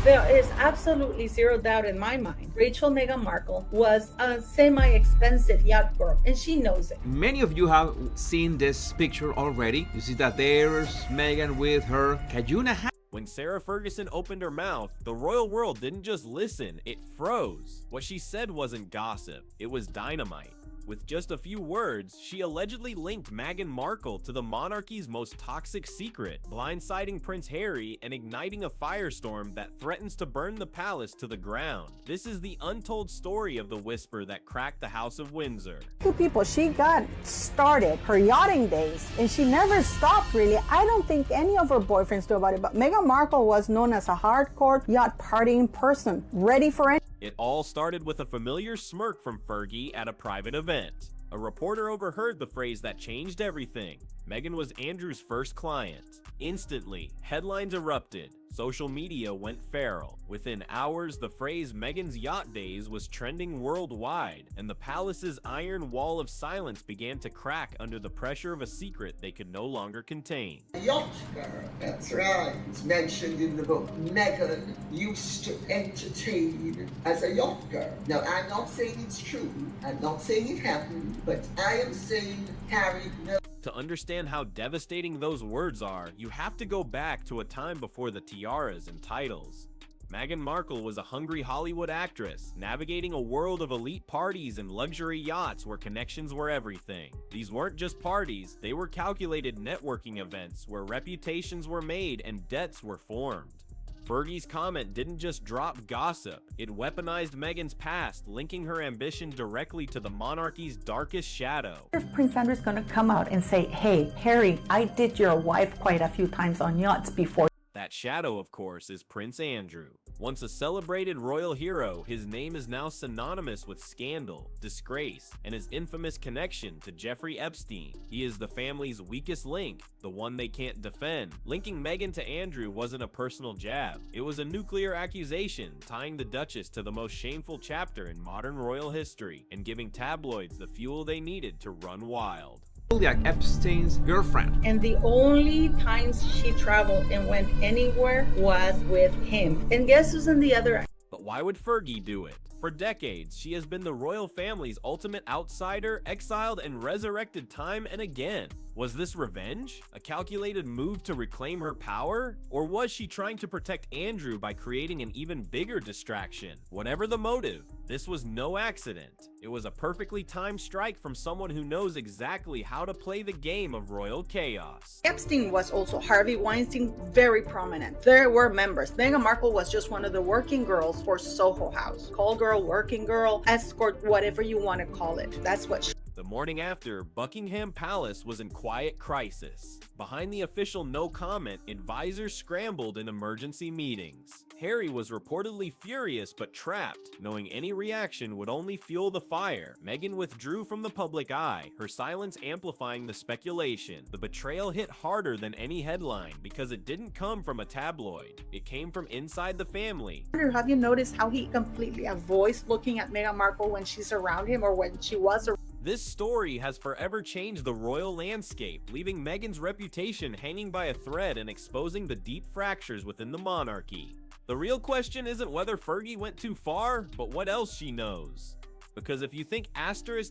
There is absolutely zero doubt in my mind. Rachel Meghan Markle was a semi-expensive yacht girl, and she knows it. Many of you have seen this picture already. You see that there's Meghan with her Cajuna hat. When Sarah Ferguson opened her mouth, the royal world didn't just listen, it froze. What she said wasn't gossip, it was dynamite. With just a few words, she allegedly linked Meghan Markle to the monarchy's most toxic secret, blindsiding Prince Harry and igniting a firestorm that threatens to burn the palace to the ground. This is the untold story of the whisper that cracked the House of Windsor. Two people, she got started her yachting days and she never stopped really. I don't think any of her boyfriends knew about it, but Meghan Markle was known as a hardcore yacht partying person, ready for anything. It all started with a familiar smirk from Fergie at a private event. A reporter overheard the phrase that changed everything. Meghan was Andrew's first client. Instantly, headlines erupted. Social media went feral. Within hours, the phrase Meghan's yacht days was trending worldwide, and the palace's iron wall of silence began to crack under the pressure of a secret they could no longer contain. Yacht girl, that's right. It's mentioned in the book. Meghan used to entertain as a yacht girl. Now, I'm not saying it's true. I'm not saying it happened, but I am saying Harry knows. To understand how devastating those words are, you have to go back to a time before the tiaras and titles. Meghan Markle was a hungry Hollywood actress, navigating a world of elite parties and luxury yachts where connections were everything. These weren't just parties, they were calculated networking events where reputations were made and debts were formed. Fergie's comment didn't just drop gossip, it weaponized Meghan's past, linking her ambition directly to the monarchy's darkest shadow. If Prince Andrew's gonna come out and say, hey, Harry, I did your wife quite a few times on yachts before. That shadow, of course, is Prince Andrew. Once a celebrated royal hero, his name is now synonymous with scandal, disgrace, and his infamous connection to Jeffrey Epstein. He is the family's weakest link, the one they can't defend. Linking Meghan to Andrew wasn't a personal jab. It was a nuclear accusation, tying the Duchess to the most shameful chapter in modern royal history, and giving tabloids the fuel they needed to run wild. Like Epstein's girlfriend. And the only times she traveled and went anywhere was with him. And guess who's on the other? But why would Fergie do it? For decades, she has been the royal family's ultimate outsider, exiled and resurrected time and again. Was this revenge? A calculated move to reclaim her power? Or was she trying to protect Andrew by creating an even bigger distraction? Whatever the motive, this was no accident. It was a perfectly timed strike from someone who knows exactly how to play the game of royal chaos. Epstein was also Harvey Weinstein, very prominent. There were members. Meghan Markle was just one of the working girls for Soho House. Call girl, working girl, escort, whatever you want to call it. That's what The morning after, Buckingham Palace was in quiet crisis. Behind the official no comment, advisors scrambled in emergency meetings. Harry was reportedly furious but trapped, knowing any reaction would only fuel the fire. Meghan withdrew from the public eye, her silence amplifying the speculation. The betrayal hit harder than any headline because it didn't come from a tabloid. It came from inside the family. Have you noticed how he completely avoids looking at Meghan Markle when she's around him or when she was around? This story has forever changed the royal landscape, leaving Meghan's reputation hanging by a thread and exposing the deep fractures within the monarchy. The real question isn't whether Fergie went too far, but what else she knows. Because if you think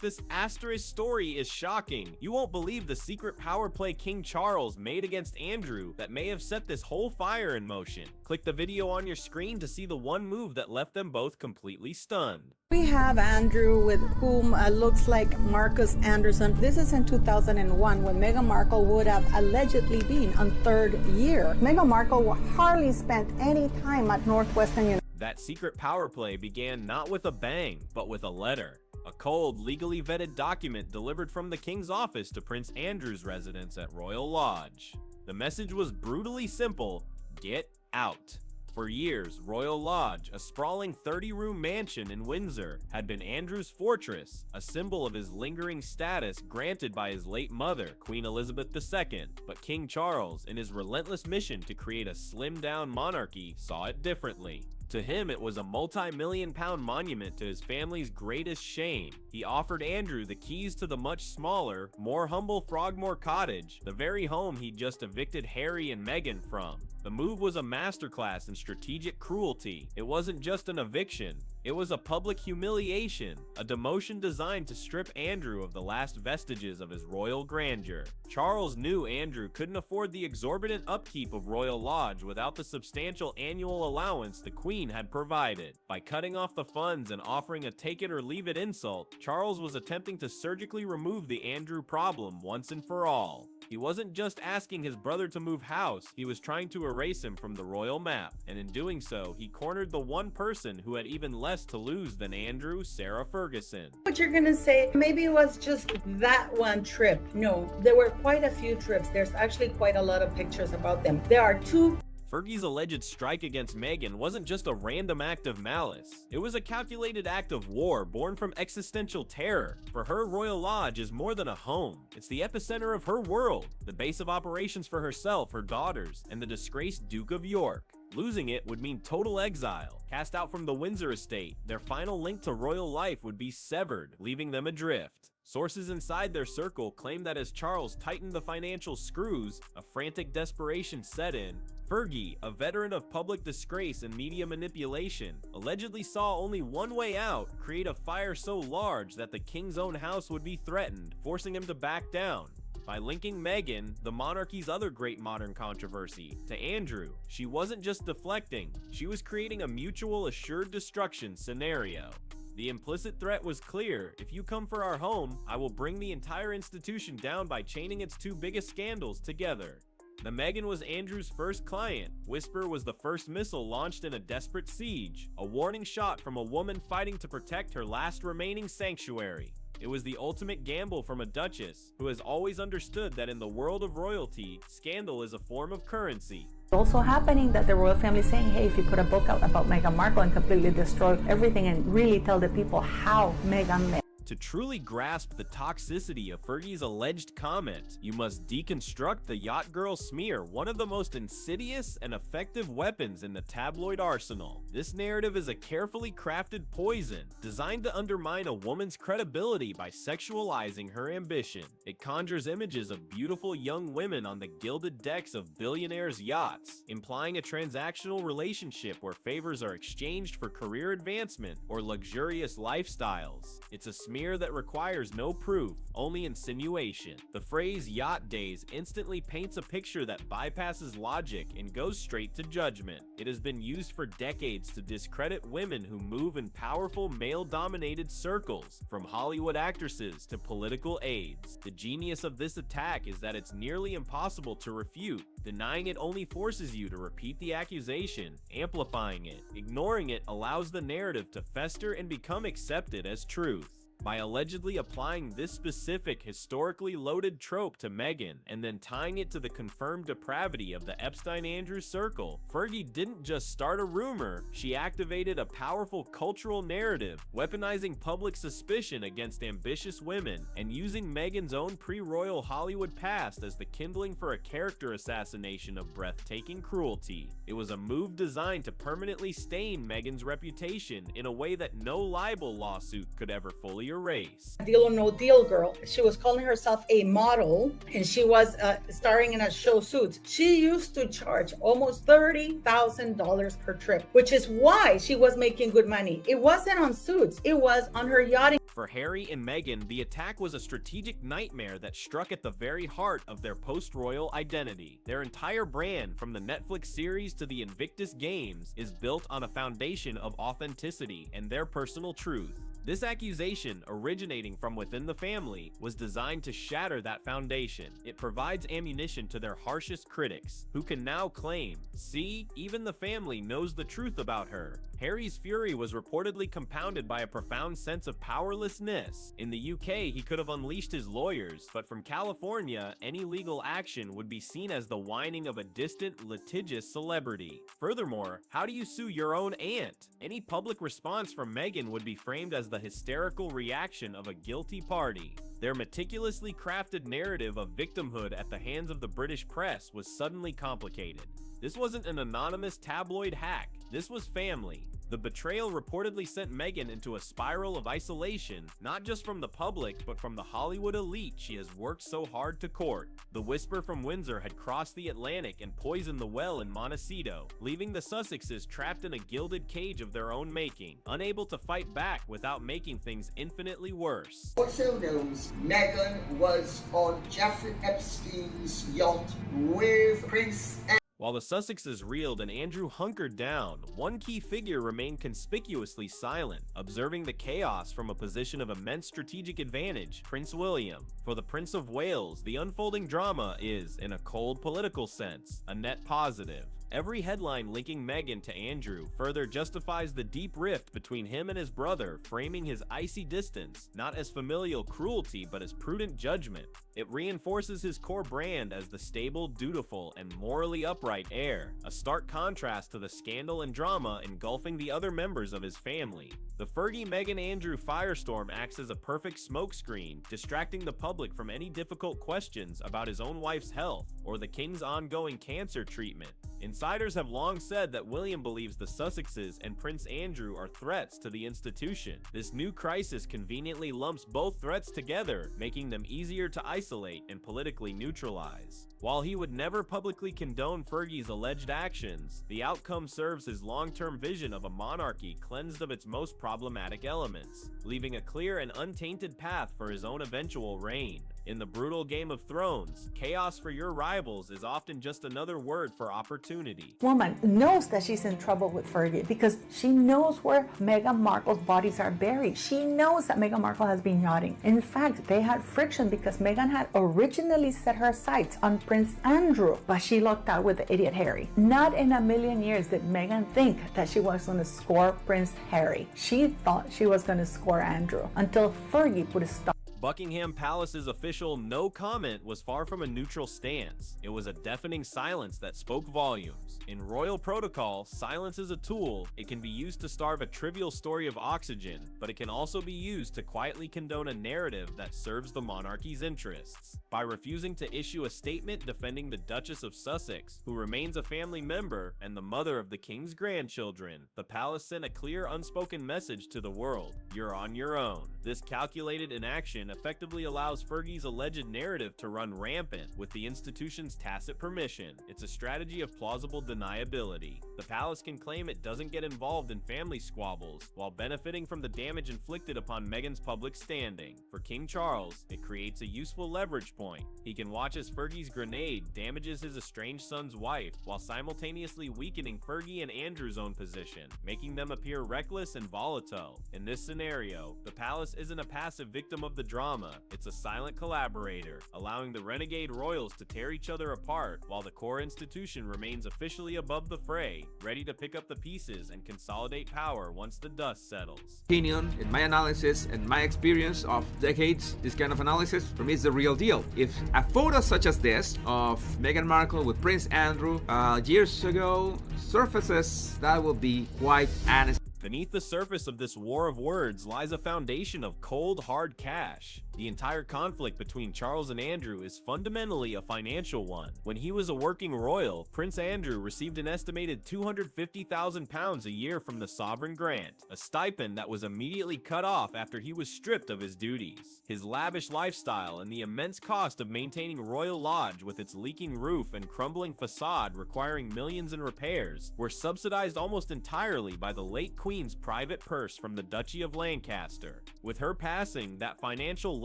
this asterisk story is shocking, you won't believe the secret power play King Charles made against Andrew that may have set this whole fire in motion. Click the video on your screen to see the one move that left them both completely stunned. We have Andrew, with whom looks like Marcus Anderson. This is in 2001 when Meghan Markle would have allegedly been on third year. Meghan Markle hardly spent any time at Northwestern University. That secret power play began not with a bang, but with a letter. A cold, legally vetted document delivered from the King's office to Prince Andrew's residence at Royal Lodge. The message was brutally simple: get out. For years, Royal Lodge, a sprawling 30-room mansion in Windsor, had been Andrew's fortress, a symbol of his lingering status granted by his late mother, Queen Elizabeth II. But King Charles, in his relentless mission to create a slimmed-down monarchy, saw it differently. To him, it was a multi-million-pound monument to his family's greatest shame. He offered Andrew the keys to the much smaller, more humble Frogmore cottage, the very home he'd just evicted Harry and Meghan from. The move was a masterclass in strategic cruelty. It wasn't just an eviction. It was a public humiliation, a demotion designed to strip Andrew of the last vestiges of his royal grandeur. Charles knew Andrew couldn't afford the exorbitant upkeep of Royal Lodge without the substantial annual allowance the Queen had provided. By cutting off the funds and offering a take-it-or-leave-it insult, Charles was attempting to surgically remove the Andrew problem once and for all. He wasn't just asking his brother to move house, he was trying to erase him from the royal map, and in doing so, he cornered the one person who had even less to lose than Andrew, Sarah Ferguson. What you're gonna say, maybe it was just that one trip. No, there were quite a few trips. There's actually quite a lot of pictures about them. There are two. Fergie's alleged strike against Meghan wasn't just a random act of malice. It was a calculated act of war born from existential terror. For her, Royal Lodge is more than a home. It's the epicenter of her world, the base of operations for herself, her daughters, and the disgraced Duke of York. Losing it would mean total exile. Cast out from the Windsor estate, their final link to royal life would be severed, leaving them adrift. Sources inside their circle claim that as Charles tightened the financial screws, a frantic desperation set in. Fergie, a veteran of public disgrace and media manipulation, allegedly saw only one way out: create a fire so large that the king's own house would be threatened, forcing him to back down. By linking Meghan, the monarchy's other great modern controversy, to Andrew, she wasn't just deflecting, she was creating a mutual assured destruction scenario. The implicit threat was clear: if you come for our home, I will bring the entire institution down by chaining its two biggest scandals together. The Meghan was Andrew's first client. Whisper was the first missile launched in a desperate siege, a warning shot from a woman fighting to protect her last remaining sanctuary. It was the ultimate gamble from a duchess who has always understood that in the world of royalty, scandal is a form of currency. It's also happening that the royal family is saying, hey, if you put a book out about Meghan Markle and completely destroy everything and really tell the people how Meghan met. To truly grasp the toxicity of Fergie's alleged comment, you must deconstruct the Yacht Girl smear, one of the most insidious and effective weapons in the tabloid arsenal. This narrative is a carefully crafted poison, designed to undermine a woman's credibility by sexualizing her ambition. It conjures images of beautiful young women on the gilded decks of billionaires' yachts, implying a transactional relationship where favors are exchanged for career advancement or luxurious lifestyles. It's a smear that requires no proof, only insinuation. The phrase yacht days instantly paints a picture that bypasses logic and goes straight to judgment. It has been used for decades to discredit women who move in powerful male-dominated circles, from Hollywood actresses to political aides. The genius of this attack is that it's nearly impossible to refute. Denying it only forces you to repeat the accusation, amplifying it. Ignoring it allows the narrative to fester and become accepted as truth. By allegedly applying this specific historically loaded trope to Meghan and then tying it to the confirmed depravity of the Epstein-Andrews circle, Fergie didn't just start a rumor, she activated a powerful cultural narrative, weaponizing public suspicion against ambitious women and using Meghan's own pre-royal Hollywood past as the kindling for a character assassination of breathtaking cruelty. It was a move designed to permanently stain Meghan's reputation in a way that no libel lawsuit could ever fully erase. Deal or no deal girl. She was calling herself a model and she was starring in a show Suits. She used to charge almost $30,000 per trip, which is why she was making good money. It wasn't on Suits, it was on her yachting. For Harry and Meghan, the attack was a strategic nightmare that struck at the very heart of their post-royal identity. Their entire brand, from the Netflix series to the Invictus Games, is built on a foundation of authenticity and their personal truth. This accusation, originating from within the family, was designed to shatter that foundation. It provides ammunition to their harshest critics, who can now claim, see, even the family knows the truth about her. Harry's fury was reportedly compounded by a profound sense of powerlessness. In the UK, he could have unleashed his lawyers, but from California, any legal action would be seen as the whining of a distant, litigious celebrity. Furthermore, how do you sue your own aunt? Any public response from Meghan would be framed as the hysterical reaction of a guilty party. Their meticulously crafted narrative of victimhood at the hands of the British press was suddenly complicated. This wasn't an anonymous tabloid hack. This was family. The betrayal reportedly sent Meghan into a spiral of isolation, not just from the public, but from the Hollywood elite she has worked so hard to court. The whisper from Windsor had crossed the Atlantic and poisoned the well in Montecito, leaving the Sussexes trapped in a gilded cage of their own making, unable to fight back without making things infinitely worse. Also knows Meghan was on Jeffrey Epstein's yacht with Prince Andrew. While the Sussexes reeled and Andrew hunkered down, one key figure remained conspicuously silent, observing the chaos from a position of immense strategic advantage, Prince William. For the Prince of Wales, the unfolding drama is, in a cold political sense, a net positive. Every headline linking Meghan to Andrew further justifies the deep rift between him and his brother, framing his icy distance not as familial cruelty but as prudent judgment. It reinforces his core brand as the stable, dutiful, and morally upright heir, a stark contrast to the scandal and drama engulfing the other members of his family. The Fergie-Meghan-Andrew firestorm acts as a perfect smokescreen, distracting the public from any difficult questions about his own wife's health or the king's ongoing cancer treatment. Insiders have long said that William believes the Sussexes and Prince Andrew are threats to the institution. This new crisis conveniently lumps both threats together, making them easier to isolate and politically neutralize. While he would never publicly condone Fergie's alleged actions, the outcome serves his long-term vision of a monarchy cleansed of its most problematic elements, leaving a clear and untainted path for his own eventual reign. In the brutal Game of Thrones, chaos for your rivals is often just another word for opportunity. Woman knows that she's in trouble with Fergie because she knows where Meghan Markle's bodies are buried. She knows that Meghan Markle has been yachting. In fact, they had friction because Meghan had originally set her sights on Prince Andrew, but she lucked out with the idiot Harry. Not in a million years did Meghan think that she was going to score Prince Harry. She thought she was going to score Andrew until Fergie put a stop. Buckingham Palace's official no comment was far from a neutral stance. It was a deafening silence that spoke volumes. In royal protocol, silence is a tool. It can be used to starve a trivial story of oxygen, but it can also be used to quietly condone a narrative that serves the monarchy's interests. By refusing to issue a statement defending the Duchess of Sussex, who remains a family member and the mother of the king's grandchildren, the palace sent a clear unspoken message to the world: you're on your own. This calculated inaction effectively allows Fergie's alleged narrative to run rampant with the institution's tacit permission. It's a strategy of plausible deniability. The palace can claim it doesn't get involved in family squabbles while benefiting from the damage inflicted upon Meghan's public standing. For King Charles, it creates a useful leverage point. He can watch as Fergie's grenade damages his estranged son's wife while simultaneously weakening Fergie and Andrew's own position, making them appear reckless and volatile. In this scenario, the palace isn't a passive victim of the drama, it's a silent collaborator, allowing the renegade royals to tear each other apart while the core institution remains officially above the fray, ready to pick up the pieces and consolidate power once the dust settles. Opinion, in my analysis and my experience of decades, this kind of analysis for me is the real deal. If a photo such as this of Meghan Markle with Prince Andrew years ago surfaces, that will be quite honest. Beneath the surface of this war of words lies a foundation of cold, hard cash. The entire conflict between Charles and Andrew is fundamentally a financial one. When he was a working royal, Prince Andrew received an estimated £250,000 a year from the sovereign grant, a stipend that was immediately cut off after he was stripped of his duties. His lavish lifestyle and the immense cost of maintaining Royal Lodge with its leaking roof and crumbling facade requiring millions in repairs were subsidized almost entirely by the late Queen's private purse from the Duchy of Lancaster. With her passing, that financial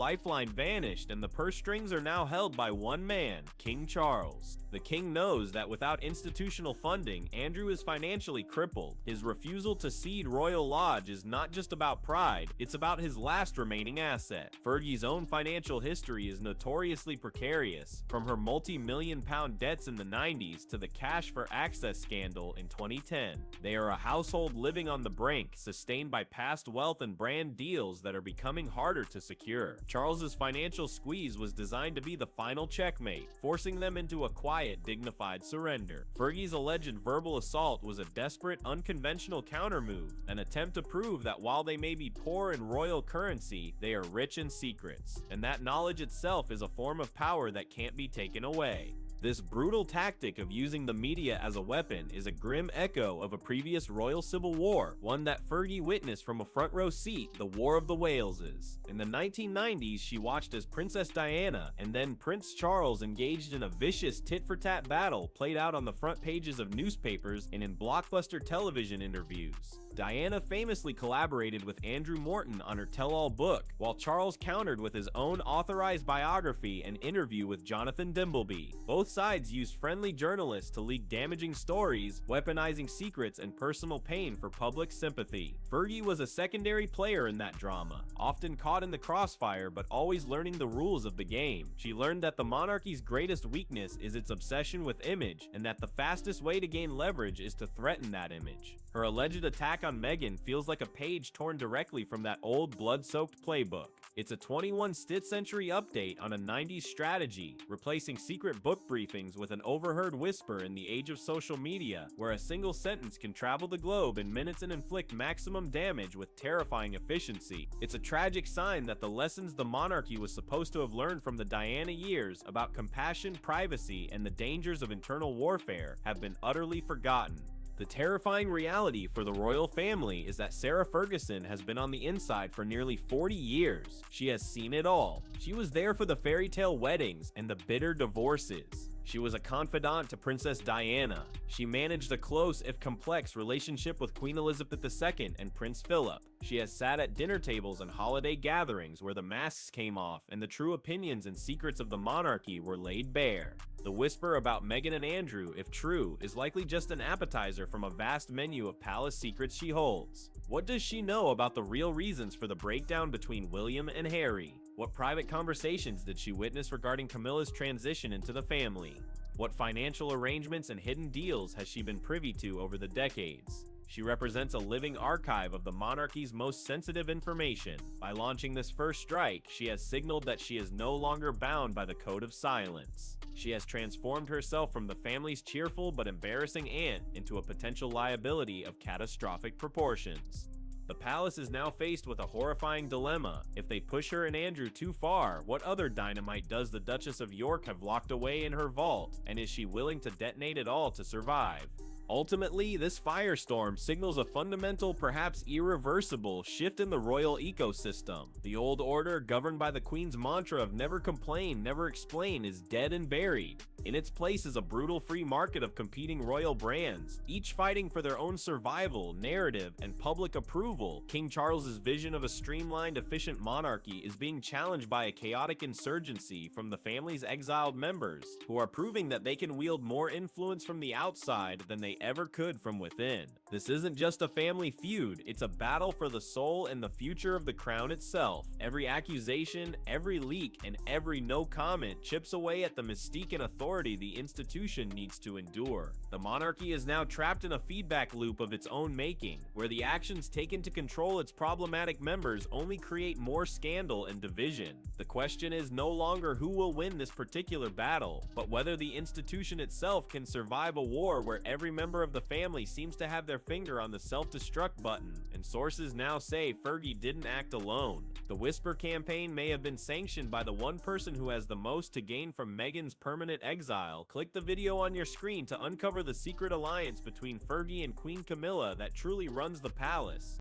lifeline vanished and the purse strings are now held by one man, King Charles. The king knows that without institutional funding, Andrew is financially crippled. His refusal to cede Royal Lodge is not just about pride, it's about his last remaining asset. Fergie's own financial history is notoriously precarious, from her multi-million-pound debts in the 90s to the cash for access scandal in 2010. They are a household living on the brink, sustained by past wealth and brand deals that are becoming harder to secure. Charles's financial squeeze was designed to be the final checkmate, forcing them into a quiet, dignified surrender. Fergie's alleged verbal assault was a desperate, unconventional countermove, an attempt to prove that while they may be poor in royal currency, they are rich in secrets, and that knowledge itself is a form of power that can't be taken away. This brutal tactic of using the media as a weapon is a grim echo of a previous royal civil war, one that Fergie witnessed from a front row seat, the War of the Waleses. In the 1990s, she watched as Princess Diana and then Prince Charles engaged in a vicious tit-for-tat battle played out on the front pages of newspapers and in blockbuster television interviews. Diana famously collaborated with Andrew Morton on her tell-all book, while Charles countered with his own authorized biography and interview with Jonathan Dimbleby. Both sides used friendly journalists to leak damaging stories, weaponizing secrets and personal pain for public sympathy. Fergie was a secondary player in that drama, often caught in the crossfire but always learning the rules of the game. She learned that the monarchy's greatest weakness is its obsession with image, and that the fastest way to gain leverage is to threaten that image. Her alleged attack on Meghan feels like a page torn directly from that old blood-soaked playbook. It's a 21st century update on a 90s strategy, replacing secret book briefings with an overheard whisper in the age of social media, where a single sentence can travel the globe in minutes and inflict maximum damage with terrifying efficiency. It's a tragic sign that the lessons the monarchy was supposed to have learned from the Diana years about compassion, privacy, and the dangers of internal warfare have been utterly forgotten. The terrifying reality for the royal family is that Sarah Ferguson has been on the inside for nearly 40 years. She has seen it all. She was there for the fairy tale weddings and the bitter divorces. She was a confidant to Princess Diana. She managed a close, if complex, relationship with Queen Elizabeth II and Prince Philip. She has sat at dinner tables and holiday gatherings where the masks came off and the true opinions and secrets of the monarchy were laid bare. The whisper about Meghan and Andrew, if true, is likely just an appetizer from a vast menu of palace secrets she holds. What does she know about the real reasons for the breakdown between William and Harry? What private conversations did she witness regarding Camilla's transition into the family? What financial arrangements and hidden deals has she been privy to over the decades? She represents a living archive of the monarchy's most sensitive information. By launching this first strike, she has signaled that she is no longer bound by the code of silence. She has transformed herself from the family's cheerful but embarrassing aunt into a potential liability of catastrophic proportions. The palace is now faced with a horrifying dilemma. If they push her and Andrew too far, what other dynamite does the Duchess of York have locked away in her vault, and is she willing to detonate it all to survive? Ultimately, this firestorm signals a fundamental, perhaps irreversible, shift in the royal ecosystem. The old order, governed by the Queen's mantra of never complain, never explain, is dead and buried. In its place is a brutal free market of competing royal brands, each fighting for their own survival, narrative, and public approval. King Charles's vision of a streamlined, efficient monarchy is being challenged by a chaotic insurgency from the family's exiled members, who are proving that they can wield more influence from the outside than they ever could from within. This isn't just a family feud, it's a battle for the soul and the future of the crown itself. Every accusation, every leak, and every no comment chips away at the mystique and authority the institution needs to endure. The monarchy is now trapped in a feedback loop of its own making, where the actions taken to control its problematic members only create more scandal and division. The question is no longer who will win this particular battle, but whether the institution itself can survive a war where every member of the family seems to have their finger on the self-destruct button, and sources now say Fergie didn't act alone. The Whisper campaign may have been sanctioned by the one person who has the most to gain from Meghan's permanent exile. Click the video on your screen to uncover the secret alliance between Fergie and Queen Camilla that truly runs the palace.